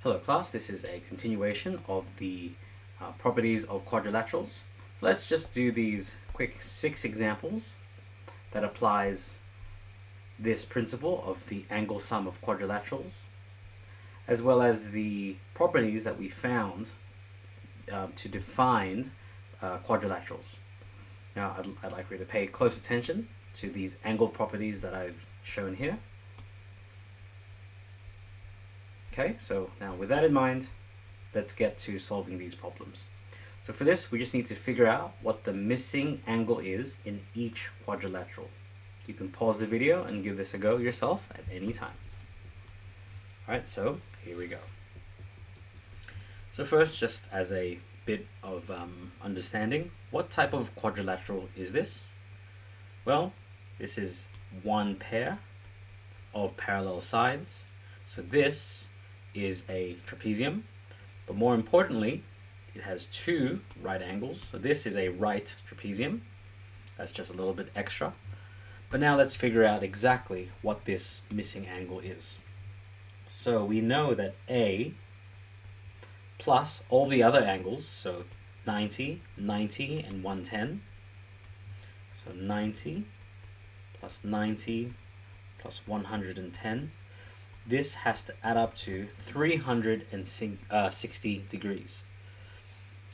Hello class, this is a continuation of the properties of quadrilaterals. So let's just do these quick 6 examples that applies this principle of the angle sum of quadrilaterals, as well as the properties that we found to define quadrilaterals. Now I'd like you to pay close attention to these angle properties that I've shown here. Okay, so now with that in mind, let's get to solving these problems. So for this, we just need to figure out what the missing angle is in each quadrilateral. You can pause the video and give this a go yourself at any time. Alright, so here we go. So first, just as a bit of understanding, what type of quadrilateral is this? Well, this is one pair of parallel sides. So this is a trapezium, but more importantly, it has 2 right angles. So this is a right trapezium. That's just a little bit extra. But now let's figure out exactly what this missing angle is. So we know that A plus all the other angles, so 90, 90, and 110. So 90 plus 90 plus 110. This has to add up to 360 degrees.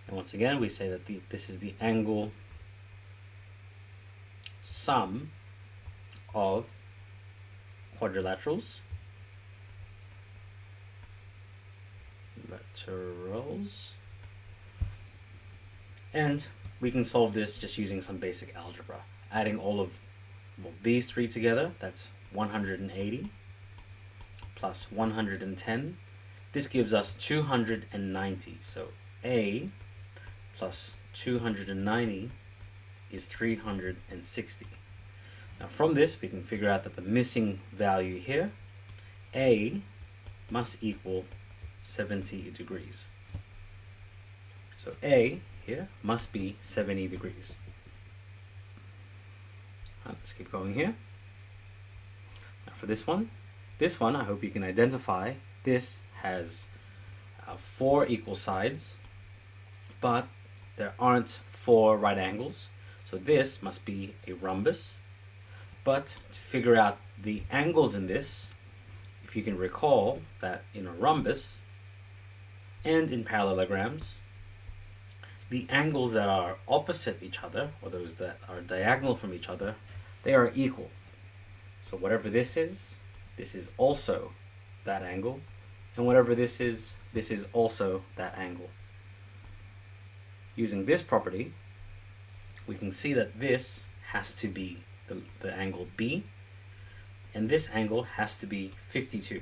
And once again, we say that this is the angle sum of quadrilaterals. And we can solve this just using some basic algebra. Adding all of these 3 together, that's 180. Plus 110, this gives us 290. So A plus 290 is 360. Now from this, we can figure out that the missing value here, A, must equal 70 degrees. So A here must be 70 degrees. Let's keep going here. Now for this one, I hope you can identify, this has 4 equal sides, but there aren't 4 right angles. So this must be a rhombus. But to figure out the angles in this, if you can recall that in a rhombus and in parallelograms, the angles that are opposite each other, or those that are diagonal from each other, they are equal. So whatever this is also that angle, and whatever this is also that angle. Using this property, we can see that this has to be the angle B, and this angle has to be 52.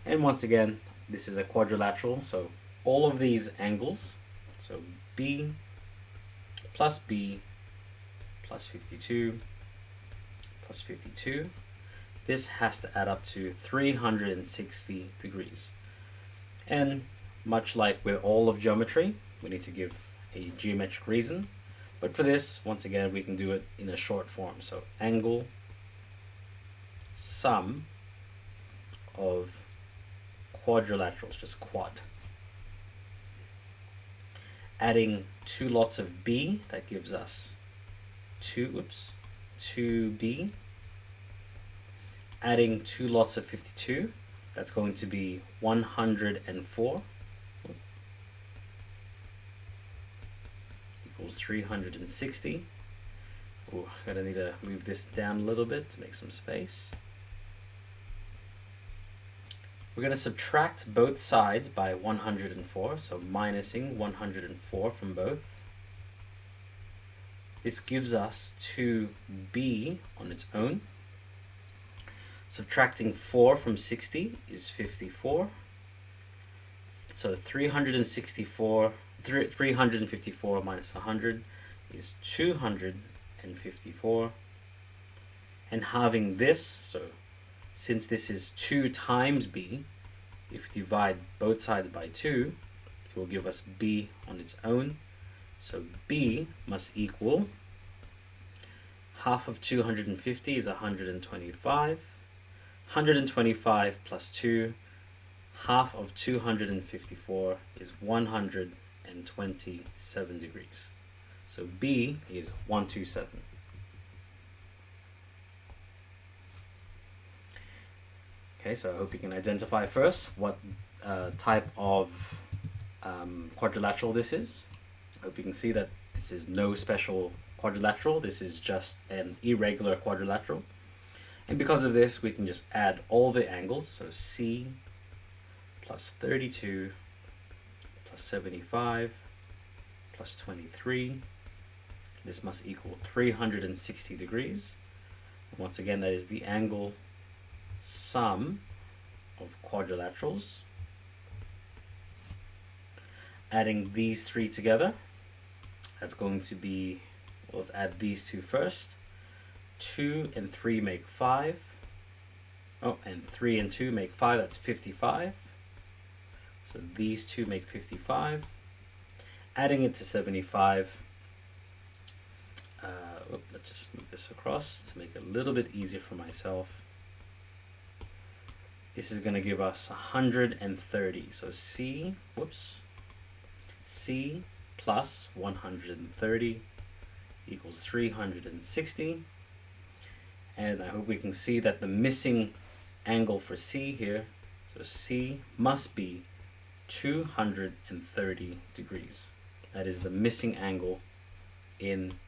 And once again, this is a quadrilateral, so all of these angles, so B plus 52 plus 52, this has to add up to 360 degrees. And much like with all of geometry, we need to give a geometric reason. But for this, once again, we can do it in a short form. So angle sum of quadrilaterals, just quad. Adding 2 lots of B, that gives us 2B. Adding 2 lots of 52, that's going to be 104. Equals 360. Oh, gonna need to move this down a little bit to make some space. We're going to subtract both sides by 104, so minusing 104 from both. This gives us 2B on its own. Subtracting 4 from 60 is 54. So 354 minus 100 is 254. And halving this, so since this is 2 times B, if we divide both sides by 2, it will give us B on its own. So B must equal half of 250 is 125. 125 plus 2, half of 254 is 127 degrees. So B is 127. Okay, so I hope you can identify first what type of quadrilateral this is. I hope you can see that this is no special quadrilateral. This is just an irregular quadrilateral. And because of this, we can just add all the angles. So C plus 32 plus 75 plus 23. This must equal 360 degrees. And once again, that is the angle sum of quadrilaterals. Adding these three together, that's going to be, well, let's add these two first. 2 and 3 make 5. Oh, and 3 and 2 make 5, that's 55. So these two make 55. Adding it to 75, let's just move this across to make it a little bit easier for myself. This is going to give us 130. So C plus 130 equals 360. And I hope we can see that the missing angle for C here, so C must be 230 degrees. That is the missing angle in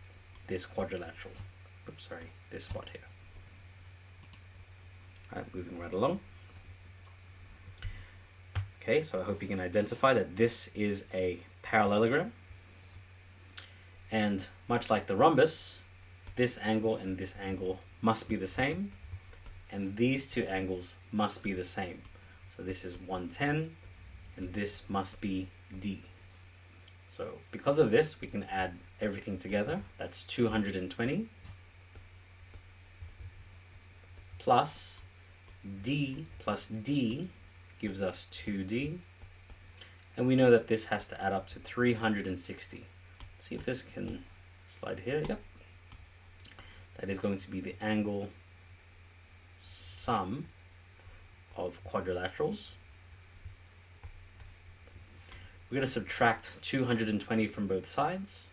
this quadrilateral. Oops, sorry, this spot here. All right, moving right along. Okay, so I hope you can identify that this is a parallelogram. And much like the rhombus, this angle and this angle must be the same, and these two angles must be the same. So this is 110, and this must be D. So because of this, we can add everything together. That's 220 plus D gives us 2D, and we know that this has to add up to 360. Let's see if this can slide here. Yep. That is going to be the angle sum of quadrilaterals. We're going to subtract 220 from both sides.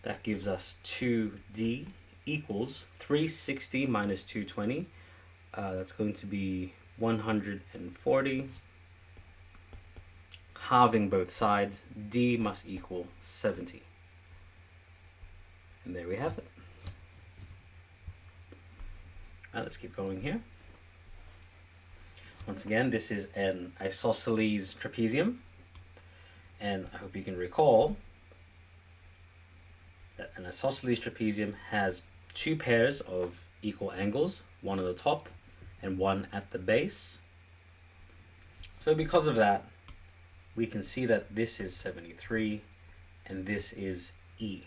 That gives us 2D equals 360 minus 220. That's going to be 140. Halving both sides, D must equal 70. And there we have it. All right, let's keep going here. Once again, this is an isosceles trapezium. And I hope you can recall that an isosceles trapezium has two pairs of equal angles, one at the top and one at the base. So because of that, we can see that this is 73 and this is E.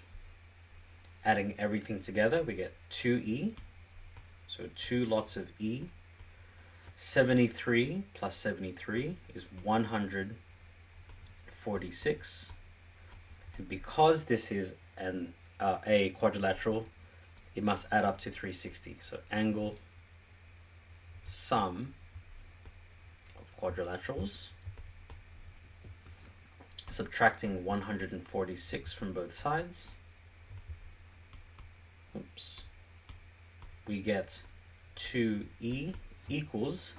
Adding everything together, we get 2E, so 2 lots of E. 73 plus 73 is 146. And because this is a quadrilateral, it must add up to 360. So angle sum of quadrilaterals, subtracting 146 from both sides. Oops. We get 2E equals,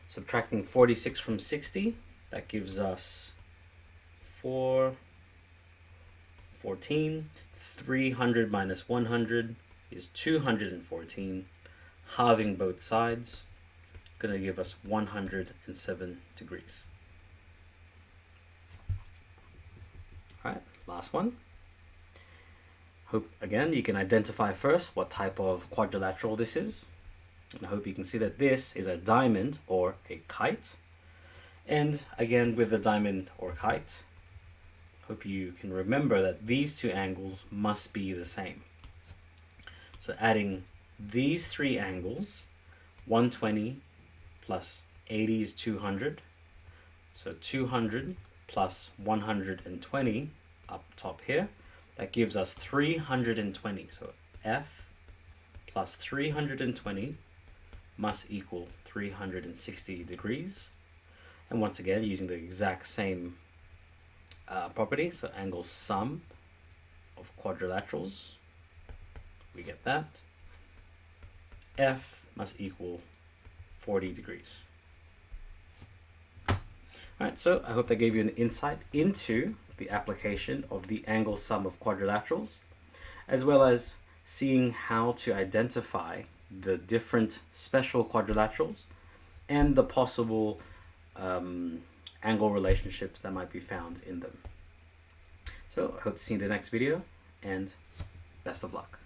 subtracting 46 from 60, that gives us 14. 300 minus 100 is 214. Halving both sides, it's going to give us 107 degrees. All right, last one. Hope again you can identify first what type of quadrilateral this is. And I hope you can see that this is a diamond or a kite. And again, with the diamond or kite, hope you can remember that these two angles must be the same. So adding these three angles, 120 plus 80 is 200. So 200 plus 120 up top here, that gives us 320. So f plus 320 must equal 360 degrees. And once again, using the exact same property, so angle sum of quadrilaterals, we get that. F must equal 40 degrees. Alright, so I hope that gave you an insight into the application of the angle sum of quadrilaterals, as well as seeing how to identify the different special quadrilaterals and the possible angle relationships that might be found in them. So I hope to see you in the next video, and best of luck.